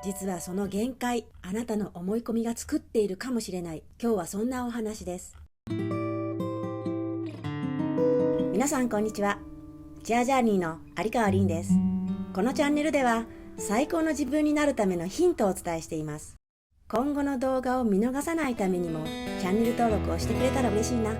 実はその限界、あなたの思い込みが作っているかもしれない。今日はそんなお話です。皆さんこんにちは。チアジャーニーの有川凛です。このチャンネルでは最高の自分になるためのヒントをお伝えしています。今後の動画を見逃さないためにもチャンネル登録をしてくれたら嬉しいな。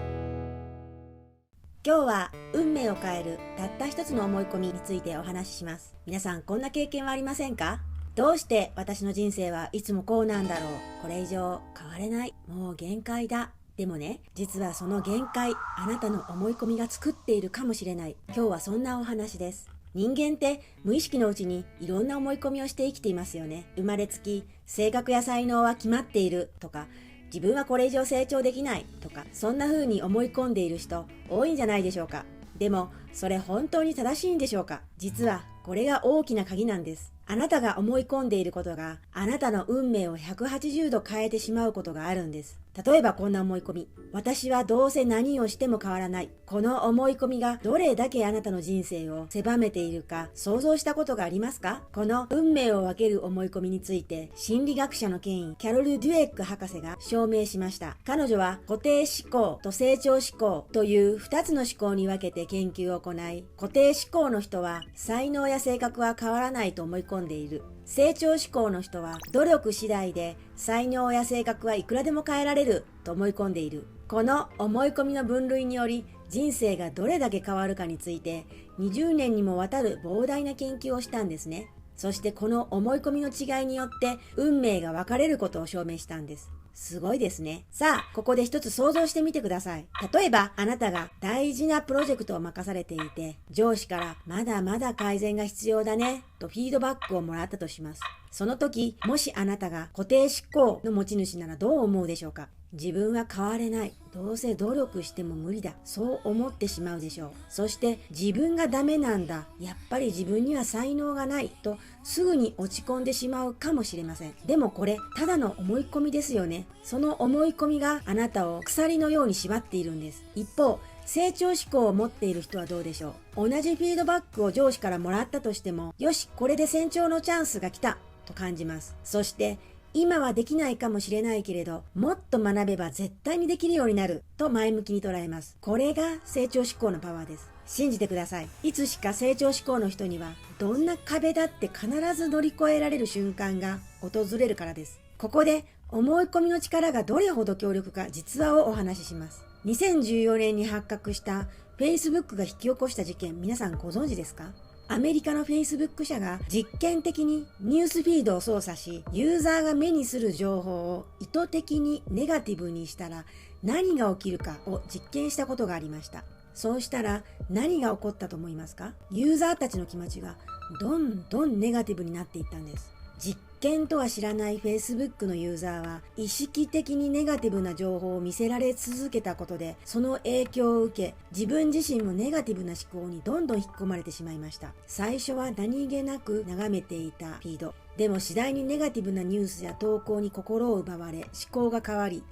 今日は運命を変えるたった一つの思い込みについてお話しします。皆さんこんな経験はありませんか？どうして私の人生はいつもこうなんだろう、これ以上変われない、もう限界だ。でもね、実はその限界、あなたの思い込みが作っているかもしれない。今日はそんなお話です。人間って無意識のうちにいろんな思い込みをして生きていますよね。生まれつき性格や才能は決まっているとか、自分はこれ以上成長できないとか、そんな風に思い込んでいる人多いんじゃないでしょうか。でもそれ本当に正しいんでしょうか？実はこれが大きな鍵なんです。あなたが思い込んでいることがあなたの運命を180度変えてしまうことがあるんです。例えばこんな思い込み。私はどうせ何をしても変わらない。この思い込みがどれだけあなたの人生を狭めているか想像したことがありますか？この運命を分ける思い込みについて心理学者の権威キャロル・デュエック博士が証明しました。彼女は固定思考と成長思考という2つの思考に分けて研究を行い、固定思考の人は才能や性格は変わらないと思い込んでいる。成長志向の人は努力次第で才能や性格はいくらでも変えられると思い込んでいる。この思い込みの分類により人生がどれだけ変わるかについて20年にもわたる膨大な研究をしたんですね。そしてこの思い込みの違いによって運命が分かれることを証明したんです。すごいですね。さあ、ここで一つ想像してみてください。例えば、あなたが大事なプロジェクトを任されていて、上司からまだまだ改善が必要だね、とフィードバックをもらったとします。その時、もしあなたが固定思考の持ち主ならどう思うでしょうか？自分は変われない。どうせ努力しても無理だ。そう思ってしまうでしょう。そして自分がダメなんだ。やっぱり自分には才能がない。とすぐに落ち込んでしまうかもしれません。でもこれ、ただの思い込みですよね。その思い込みがあなたを鎖のように縛っているんです。一方、成長志向を持っている人はどうでしょう？同じフィードバックを上司からもらったとしても、よし、これで成長のチャンスが来た。と感じます。そして、今はできないかもしれないけれど、もっと学べば絶対にできるようになると前向きに捉えます。これが成長志向のパワーです。信じてください。いつしか成長志向の人には、どんな壁だって必ず乗り越えられる瞬間が訪れるからです。ここで思い込みの力がどれほど強力か実話をお話しします。2014年に発覚した Facebook が引き起こした事件、皆さんご存知ですか？アメリカの Facebook 社が実験的にニュースフィードを操作し、ユーザーが目にする情報を意図的にネガティブにしたら何が起きるかを実験したことがありました。そうしたら何が起こったと思いますか？ユーザーたちの気持ちがどんどんネガティブになっていったんです。実験とは知らない Facebook のユーザーは意識的にネガティブな情報を見せられ続けたことで、その影響を受け自分自身もネガティブな思考にどんどん引き込まれてしまいました。最初は何気なく眺めていたフィードでも次第にネガティブなニュースや投稿に心を奪われ思考が変わり、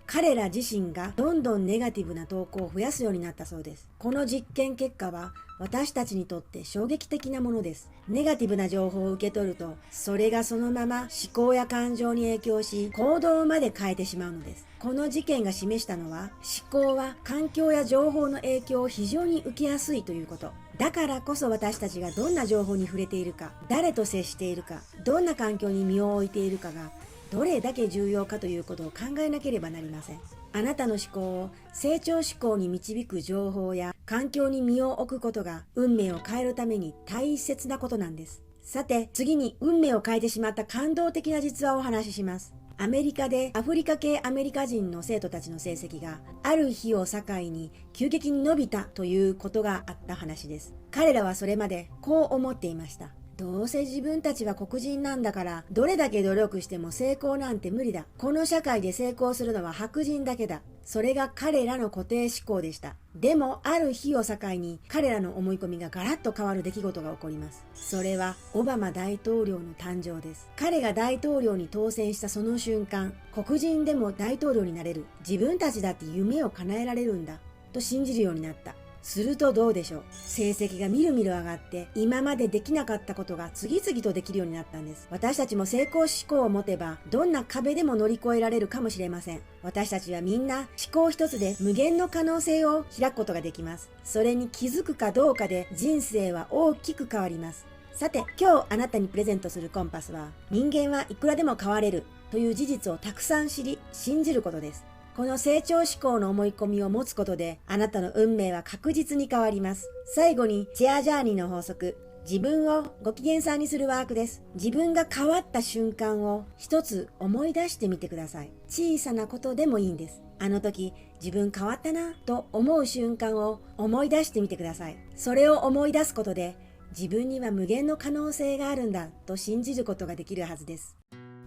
彼ら自身がどんどんネガティブな投稿を増やすようになったそうです。この実験結果は私たちにとって衝撃的なものです。ネガティブな情報を受け取ると、それがそのまま思考や感情に影響し、行動まで変えてしまうのです。この事件が示したのは、思考は環境や情報の影響を非常に受けやすいということ。だからこそ私たちがどんな情報に触れているか、誰と接しているか、どんな環境に身を置いているかが、どれだけ重要かということを考えなければなりません。あなたの思考を成長思考に導く情報や環境に身を置くことが運命を変えるために大切なことなんです。さて、次に運命を変えてしまった感動的な実話をお話しします。アメリカでアフリカ系アメリカ人の生徒たちの成績がある日を境に急激に伸びたということがあった話です。彼らはそれまでこう思っていました。どうせ自分たちは黒人なんだから、どれだけ努力しても成功なんて無理だ。この社会で成功するのは白人だけだ。それが彼らの固定思考でした。でも、ある日を境に彼らの思い込みがガラッと変わる出来事が起こります。それはオバマ大統領の誕生です。彼が大統領に当選したその瞬間、黒人でも大統領になれる。自分たちだって夢を叶えられるんだ。と信じるようになった。するとどうでしょう。成績がみるみる上がって、今までできなかったことが次々とできるようになったんです。私たちも成功志向を持てば、どんな壁でも乗り越えられるかもしれません。私たちはみんな思考一つで無限の可能性を開くことができます。それに気づくかどうかで人生は大きく変わります。さて、今日あなたにプレゼントするコンパスは、人間はいくらでも変われるという事実をたくさん知り、信じることです。この成長志向の思い込みを持つことで、あなたの運命は確実に変わります。最後に、チェアジャーニーの法則。自分をご機嫌さんにするワークです。自分が変わった瞬間を一つ思い出してみてください。小さなことでもいいんです。あの時、自分変わったなと思う瞬間を思い出してみてください。それを思い出すことで、自分には無限の可能性があるんだと信じることができるはずです。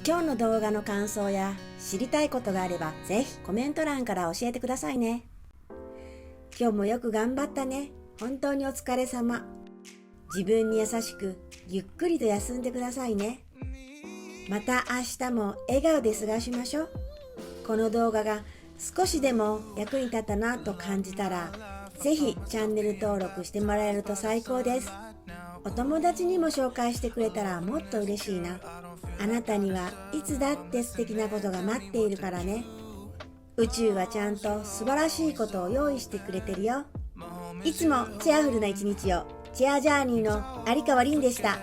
今日の動画の感想や知りたいことがあれば、ぜひコメント欄から教えてくださいね。今日もよく頑張ったね。本当にお疲れ様。自分に優しく、ゆっくりと休んでくださいね。また明日も笑顔で過ごしましょう。この動画が少しでも役に立ったなと感じたら、ぜひチャンネル登録してもらえると最高です。お友達にも紹介してくれたらもっと嬉しいな。あなたにはいつだって素敵なことが待っているからね。宇宙はちゃんと素晴らしいことを用意してくれてるよ。いつもチェアフルな一日を。チェアジャーニーの有川凛でした。